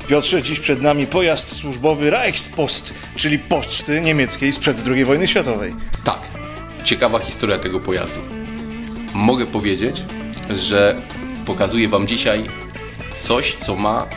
Piotrze, dziś przed nami pojazd służbowy Reichspost, czyli poczty niemieckiej sprzed II wojny światowej. Tak, ciekawa historia tego pojazdu. Mogę powiedzieć, że pokazuję wam dzisiaj coś, co ma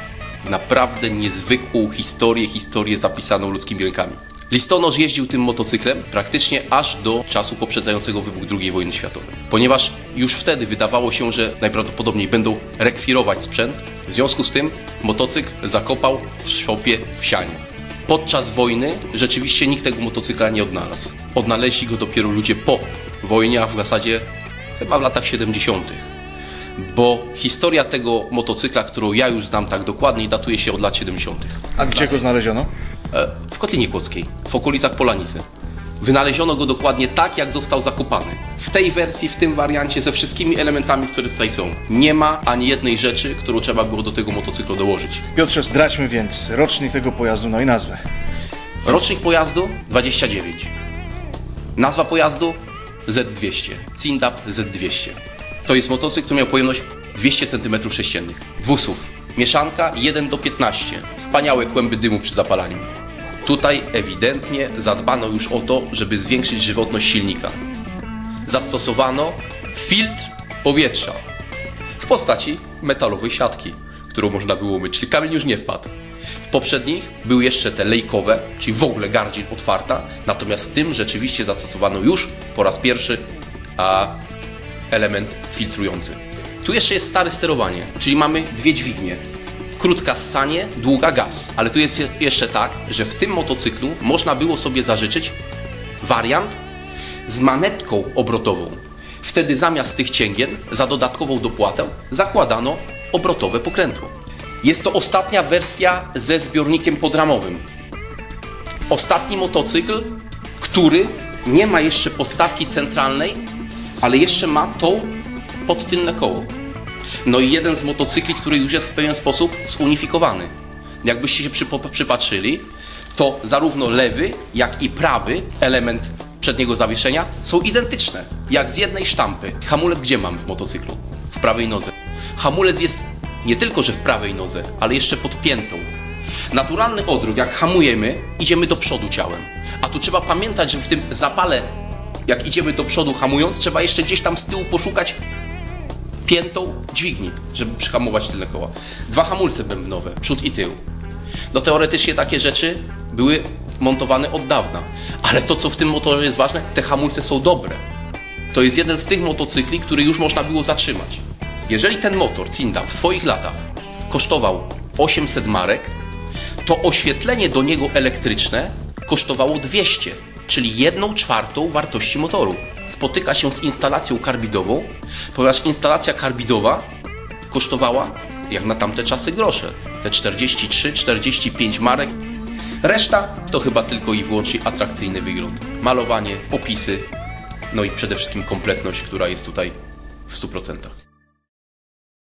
naprawdę niezwykłą historię zapisaną ludzkimi rękami. Listonosz jeździł tym motocyklem praktycznie aż do czasu poprzedzającego wybuch II wojny światowej. Ponieważ już wtedy wydawało się, że najprawdopodobniej będą rekwirować sprzęt, w związku z tym motocykl zakopał w szopie w sianie. Podczas wojny rzeczywiście nikt tego motocykla nie odnalazł. Odnaleźli go dopiero ludzie po wojnie, a w zasadzie chyba w latach 70. Bo historia tego motocykla, którą ja już znam tak dokładnie, datuje się od lat 70. A gdzie go znaleziono? W Kotlinie Kłodzkiej, w okolicach Polanicy. Wynaleziono go dokładnie tak, jak został zakopany. W tej wersji, w tym wariancie, ze wszystkimi elementami, które tutaj są. Nie ma ani jednej rzeczy, którą trzeba było do tego motocyklu dołożyć. Piotrze, zdradźmy więc rocznik tego pojazdu, no i nazwę. Rocznik pojazdu 29. Nazwa pojazdu Z200. Cindap Z200. To jest motocykl, który miał pojemność 200 cm3. Dwusów. Mieszanka 1:15. Wspaniałe kłęby dymu przy zapalaniu. Tutaj ewidentnie zadbano już o to, żeby zwiększyć żywotność silnika. Zastosowano filtr powietrza w postaci metalowej siatki, którą można było myć, czyli kamień już nie wpadł. W poprzednich były jeszcze te lejkowe, czyli w ogóle gardziel otwarta, natomiast w tym rzeczywiście zastosowano już po raz pierwszy element filtrujący. Tu jeszcze jest stare sterowanie, czyli mamy dwie dźwignie. Krótka ssanie, długa gaz. Ale tu jest jeszcze tak, że w tym motocyklu można było sobie zażyczyć wariant z manetką obrotową. Wtedy zamiast tych cięgien za dodatkową dopłatę zakładano obrotowe pokrętło. Jest to ostatnia wersja ze zbiornikiem podramowym. Ostatni motocykl, który nie ma jeszcze podstawki centralnej, ale jeszcze ma tą podtylne koło. No i jeden z motocykli, który już jest w pewien sposób zunifikowany. Jakbyście się przypatrzyli, to zarówno lewy, jak i prawy element przedniego zawieszenia są identyczne, jak z jednej sztampy. Hamulec gdzie mamy w motocyklu? W prawej nodze. Hamulec jest nie tylko, że w prawej nodze, ale jeszcze pod piętą. Naturalny odruch, jak hamujemy, idziemy do przodu ciałem. A tu trzeba pamiętać, że w tym zapale, jak idziemy do przodu hamując, trzeba jeszcze gdzieś tam z tyłu poszukać piętą dźwigni, żeby przyhamować tylne koła. Dwa hamulce bębnowe, przód i tył. No teoretycznie takie rzeczy były montowane od dawna, ale to, co w tym motorze jest ważne, te hamulce są dobre. To jest jeden z tych motocykli, który już można było zatrzymać. Jeżeli ten motor Cindap w swoich latach kosztował 800 marek, to oświetlenie do niego elektryczne kosztowało 200, czyli 1/4 wartości motoru. Spotyka się z instalacją karbidową, ponieważ instalacja karbidowa kosztowała, jak na tamte czasy, grosze. Te 43-45 marek. Reszta to chyba tylko i wyłącznie atrakcyjny wygląd. Malowanie, opisy, no i przede wszystkim kompletność, która jest tutaj w 100%.